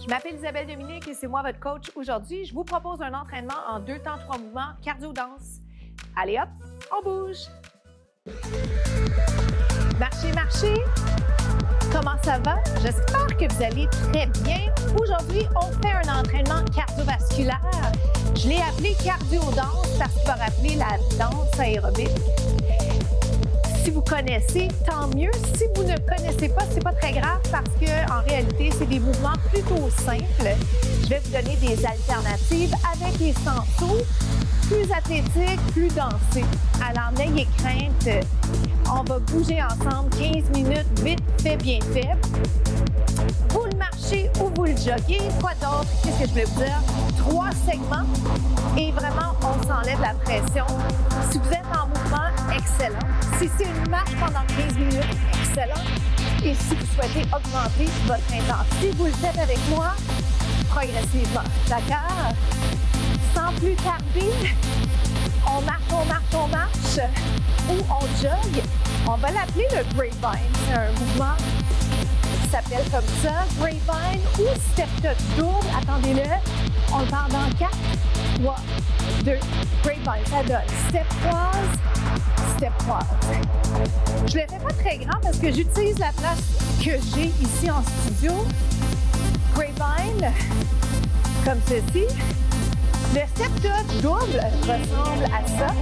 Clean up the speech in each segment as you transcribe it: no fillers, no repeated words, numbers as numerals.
Je m'appelle Isabelle Dominique et c'est moi votre coach aujourd'hui. Je vous propose un entraînement en 2 temps 3 mouvements cardio-danse. Allez hop, on bouge! Marchez, marchez! Comment ça va? J'espère que vous allez très bien. Aujourd'hui, on fait un entraînement cardiovasculaire. Je l'ai appelé cardio-danse parce qu'il va rappeler la danse aérobique. Si vous connaissez, tant mieux. Si vous ne connaissez pas, c'est pas très grave parce que en réalité, c'est des mouvements plutôt simples. Je vais vous donner des alternatives avec les sensaux, plus athlétiques, plus dansés. Alors, n'ayez crainte. On va bouger ensemble 15 minutes, vite fait, bien fait. Vous le marchez ou vous le joguez. Quoi d'autre? Qu'est-ce que je vais vous dire? 3 segments et vraiment, on s'enlève la pression. Si vous êtes en mouvement, excellent. Si c'est une marche pendant 15 minutes, excellent. Et si vous souhaitez augmenter votre intensité, vous le faites avec moi progressivement. D'accord? Sans plus tarder, on marche, on marche, on marche ou on jogue. On va l'appeler le grapevine. C'est un mouvement qui s'appelle comme ça, grapevine ou step touch double. Attendez-le. On le part dans 4, 3, 2, grapevine. Ça donne step croise, step croise. Je ne le fais pas très grand parce que j'utilise la place que j'ai ici en studio. Grapevine, comme ceci. Le step touch double ressemble à ça.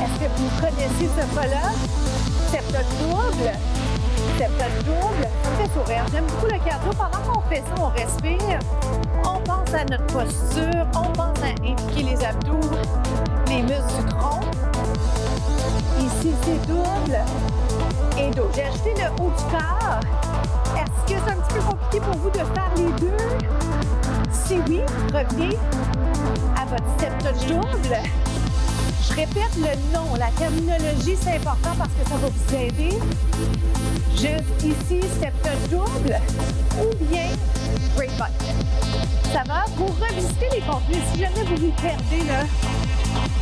Est-ce que vous connaissez ce pas-là? Step touch double. Step touch double. Ça me fait sourire. J'aime beaucoup le cardio. Pendant qu'on fait ça, on respire. On pense à notre posture. On pense à impliquer les abdos, les muscles du tronc. Ici, c'est double et double. J'ai ajouté le haut du corps. Est-ce que c'est un petit peu compliqué pour vous de faire les deux? Si oui, revenez à votre step touch double. Je répète le nom, la terminologie, c'est important parce que ça va vous aider. Juste ici, step touch double ou bien grapevine. Ça va? Pour revisiter les contenus, si jamais vous vous perdez là,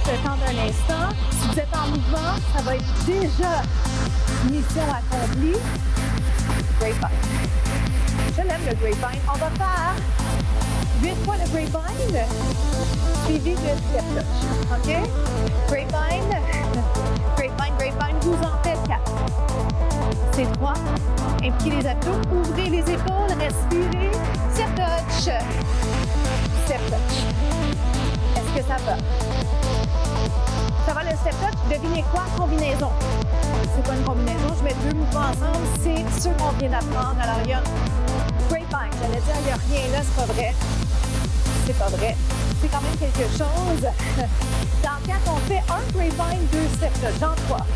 le temps d'un instant, si vous êtes en mouvement, ça va être déjà mission accomplie. Grapevine. Je l'aime le grapevine. On va faire 8 fois le grapevine, suivi de step touch. OK? Grapevine, grapevine, grapevine. Vous en faites 4. C'est 3. Impliquez les abdos, ouvrez les épaules, respirez. Step touch. Step touch. Est-ce que ça va? Ça va le step touch? Devinez quoi? Combinaison. C'est quoi une combinaison? Je mets 2 mouvements ensemble. C'est ceux qu'on vient d'apprendre. Alors, il y a grapevine. J'allais dire, il n'y a rien là, c'est pas vrai. C'est pas vrai. C'est quand même quelque chose. Dans 4, on fait un grapevine, 2 step touch. Dans 3.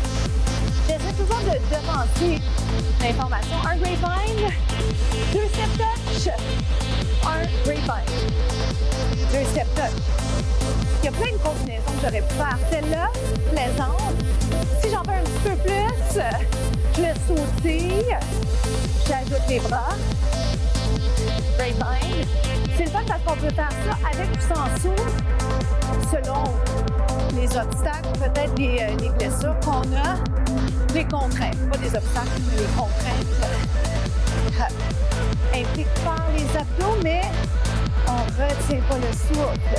J'essaie toujours de devancer l'information. Un grapevine, 2 step touch, un grapevine, 2 step touch. Il y a plein de combinaisons que j'aurais pu faire. Celle-là, plaisante. Si j'en fais un petit peu plus, je laisse sauter. J'ajoute les bras. Grapevine. C'est le fun parce qu'on peut faire ça avec ou sans saut, selon les obstacles, peut-être les blessures qu'on a, les contraintes. Pas des obstacles, mais les contraintes. Implique par les abdos, mais on ne retient pas le souffle.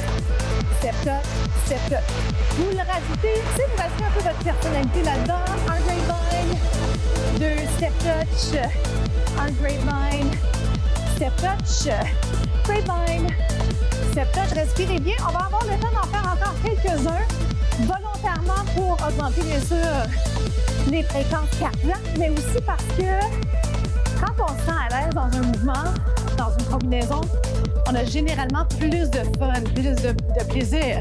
Step touch, step touch. Vous le rajoutez, si vous rajoutez un peu votre personnalité là-dedans, un grapevine, 2 step touch, un grapevine, step touch, grapevine, step touch. Respirez bien. On va avoir le temps d'en faire encore quelques-uns volontairement pour augmenter bien sûr les fréquences cardiaques, mais aussi parce que quand on se sent à l'aise dans un mouvement, dans une combinaison, on a généralement plus de fun, plus de plaisir.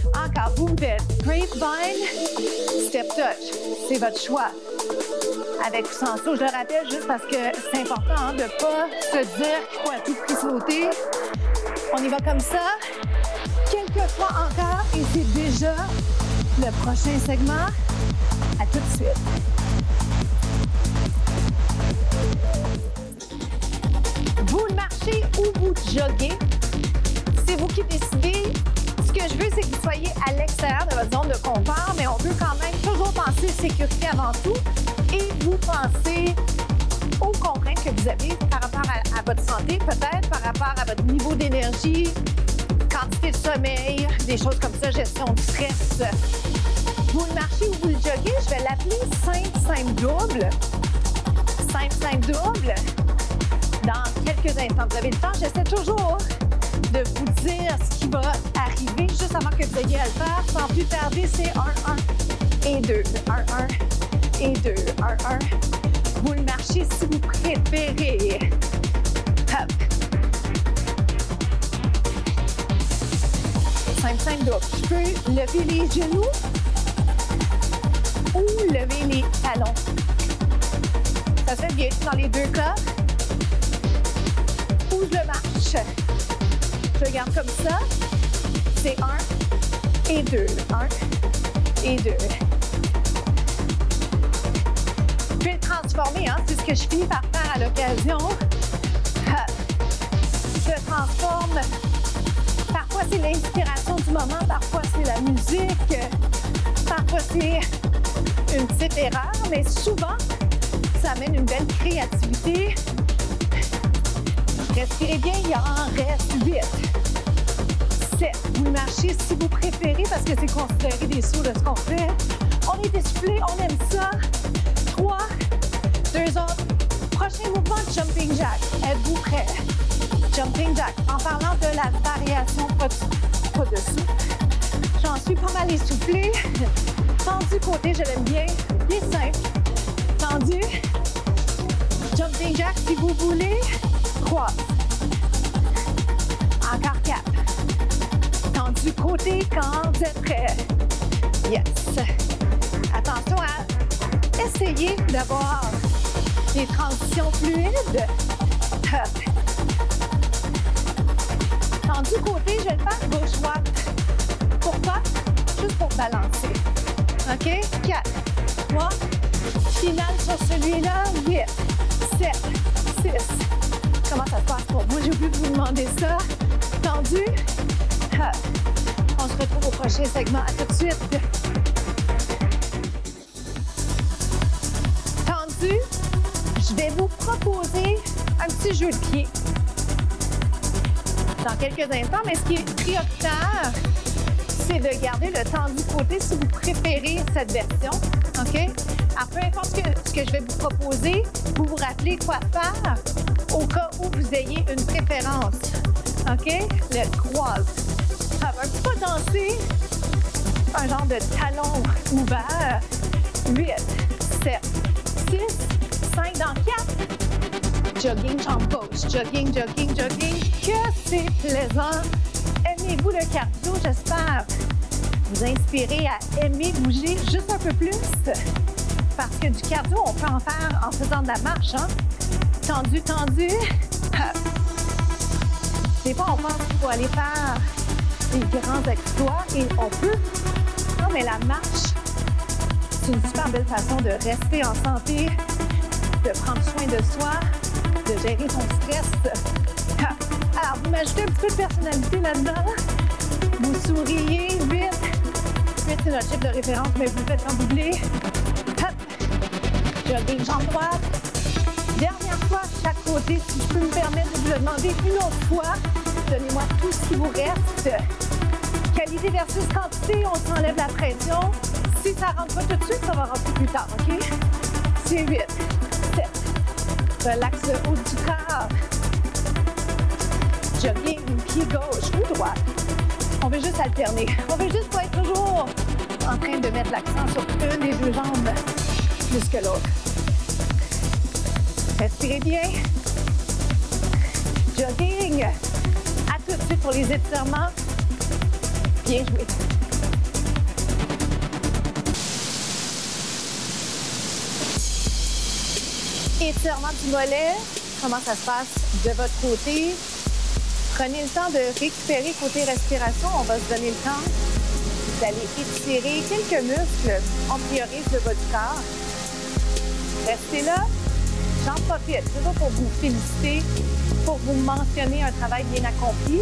Encore, vous me faites grapevine, step touch. C'est votre choix. Avec ou sans saut, je le rappelle juste parce que c'est important de ne pas se dire qu'il faut à tout prix sauter. On y va comme ça. Quelques fois encore et c'est déjà le prochain segment. À tout de suite. Vous marchez ou vous joguez. C'est vous qui décidez. Ce que je veux, c'est que vous soyez à l'extérieur de votre zone de confort, mais on veut quand même toujours penser sécurité avant tout. Et vous pensez aux contraintes que vous avez par rapport à votre santé, peut-être par rapport à votre niveau d'énergie, quantité de sommeil, des choses comme ça, gestion du stress. Vous le marchez ou vous le joguez, je vais l'appeler simple double. Simple double. Dans quelques instants, vous avez le temps, j'essaie toujours de vous dire ce qui va arriver juste avant que vous ayez à le faire. Sans plus tarder, c'est 1, 1 et 2. 1, 1 et 2. 1, 1. Vous le marchez si vous préférez. Hop. Simple double. Je peux lever les genoux ou lever les talons. Ça fait bien dans les deux cas. Ou je le marche. Je garde comme ça. C'est 1 et 2. 1 et 2. Je vais le transformer, hein? C'est ce que je finis par faire à l'occasion. Je le transforme. Parfois, c'est l'inspiration du moment. Parfois, c'est la musique. Parfois, c'est une petite erreur. Mais souvent, ça amène une belle créativité. Respirez bien, il en reste 8. 7. Vous marchez si vous préférez parce que c'est considéré des sauts de ce qu'on fait. On est essoufflé, on aime ça. 3, 2 autres. Prochain mouvement, jumping jack. Êtes-vous prêts? Jumping jack. En parlant de la variation pas dessous, j'en suis pas mal essoufflée. Tendu côté, je l'aime bien. Il est simple. Tendu. Jumping jack si vous voulez. 3. Encore 4. Tendu côté quand vous êtes prêts. Yes. Attention à essayer d'avoir des transitions fluides. Tendu côté, je vais le faire gauche-droite. Pourquoi? Juste pour balancer. OK? 4, 3. Finale sur celui-là. 8, 7, 6. Comment ça se passe pour vous? J'ai oublié de vous demander ça. Tendu. On se retrouve au prochain segment. À tout de suite. Tendu. Je vais vous proposer un petit jeu de pied. Dans quelques instants, mais ce qui est prioritaire, c'est de garder le tendu côté si vous préférez cette version. OK? Alors, peu importe ce que je vais vous proposer, vous vous rappelez quoi faire au cas où vous ayez une préférence. OK? Le croise. Ça va un petit peu danser. Un genre de talon ouvert. 8, 7, 6, 5 dans 4. Jogging, jump pose. Jogging, jogging, jogging. Que c'est plaisant. Aimez-vous le cardio, j'espère vous inspirer à aimer bouger juste un peu plus. Parce que du cardio, on peut en faire en faisant de la marche. Hein? Tendu, tendu. Des fois, on pense qu'il faut aller faire des grands exploits et on peut. Non, mais la marche, c'est une super belle façon de rester en santé, de prendre soin de soi, de gérer son stress. Alors, vous m'ajoutez un petit peu de personnalité là-dedans. Vous souriez, 8. 8, c'est notre chiffre de référence, mais vous le faites quand vous voulez. Jogging, jambe droite. Dernière fois, chaque côté, si je peux me permettre de vous le demander une autre fois. Donnez-moi tout ce qui vous reste. Qualité versus quantité, on s'enlève la pression. Si ça ne rentre pas tout de suite, ça va rentrer plus tard, OK? C'est 8, 7. Relaxe le haut du corps. Jogging, pied gauche ou droite. On veut juste alterner. On veut juste pas être toujours en train de mettre l'accent sur une des deux jambes plus que l'autre. Respirez bien. Jogging. À tout de suite pour les étirements. Bien joué. Étirement du mollet. Comment ça se passe de votre côté? Prenez le temps de récupérer côté respiration. On va se donner le temps d'aller étirer quelques muscles. On priorise le bas du corps. Restez là. J'en profite. Toujours pour vous féliciter, pour vous mentionner un travail bien accompli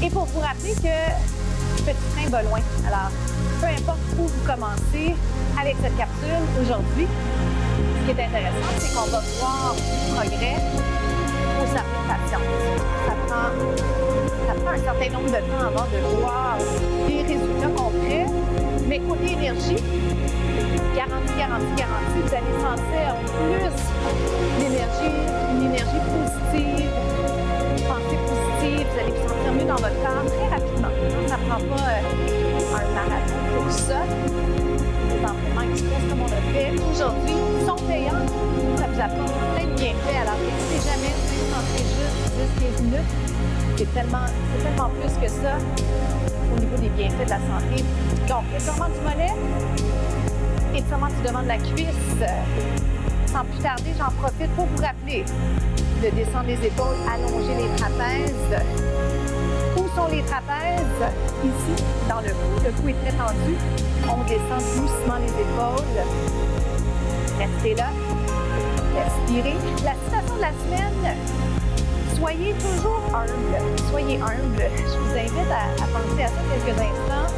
et pour vous rappeler que petit train va loin. Alors, peu importe où vous commencez avec cette capsule aujourd'hui, Ce qui est intéressant, c'est qu'on va voir du progrès au certain patience. Ça prend un certain nombre de temps avant de voir des résultats concrets. Mais côté énergie, garantie, vous allez sentir plus d'énergie, une énergie positive, une pensée positive, vous allez vous sentir mieux dans votre corps très rapidement. Ça ne prend pas un marathon pour ça. Les entraînements express comme on a fait aujourd'hui sont payants. Ça vous apporte plein de bienfaits. Alors, n'hésitez jamais, même quand c'est juste 10-15 minutes, c'est tellement plus que ça au niveau des bienfaits de la santé. Donc, étirement du mollet, étirement du devant de la cuisse. Sans plus tarder, j'en profite pour vous rappeler de descendre les épaules, allonger les trapèzes. Où sont les trapèzes? Ici, dans le cou. Le cou est très tendu. On descend doucement les épaules. Restez là. Respirez. La citation de la semaine, soyez toujours humble. Soyez humble. Je vous invite à penser à ça quelques instants.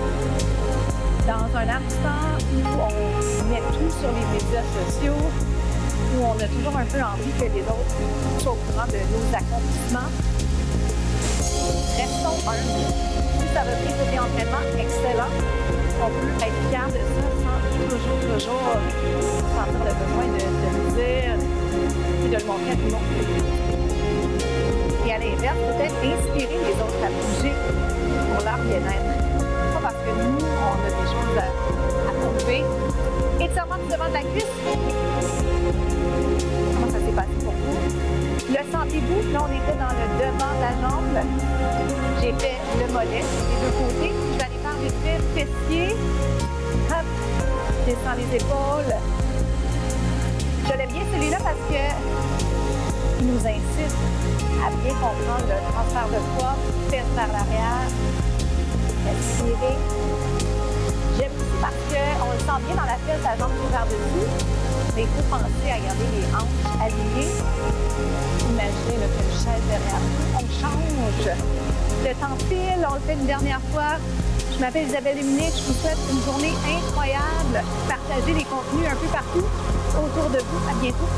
Dans un instant où on met tout sur les médias sociaux, où on a toujours un peu envie que les autres soient au courant de nos accomplissements, restons humbles. Si ça va bien côté entraînement, excellent. On peut être fier de ça sans toujours sentir le besoin de le dire et de le montrer à tout le monde. Et à l'inverse, peut-être inspirer les autres à bouger pour leur bien-être. Pas parce que nous, on a des choses à trouver. Étirement du devant de la cuisse. Comment ça s'est passé pour vous? Le sentez-vous? Là, on était dans le devant de la jambe. J'ai fait le mollet des deux côtés. Je vais aller faire des traits fessiers. Hop, descends les épaules. Je l'aime bien celui-là parce que il nous incite à bien comprendre le transfert de poids, fesses vers l'arrière, respirer. J'aime aussi parce qu'on le sent bien dans la fesse, la jambe qui vers dessus, mais il faut penser à garder les hanches alignées. Imaginez une chaise derrière nous. On change. Le temps file, on le fait une dernière fois. Je m'appelle Isabelle Léminet, je vous souhaite une journée incroyable. Partagez les contenus un peu partout autour de vous. À bientôt.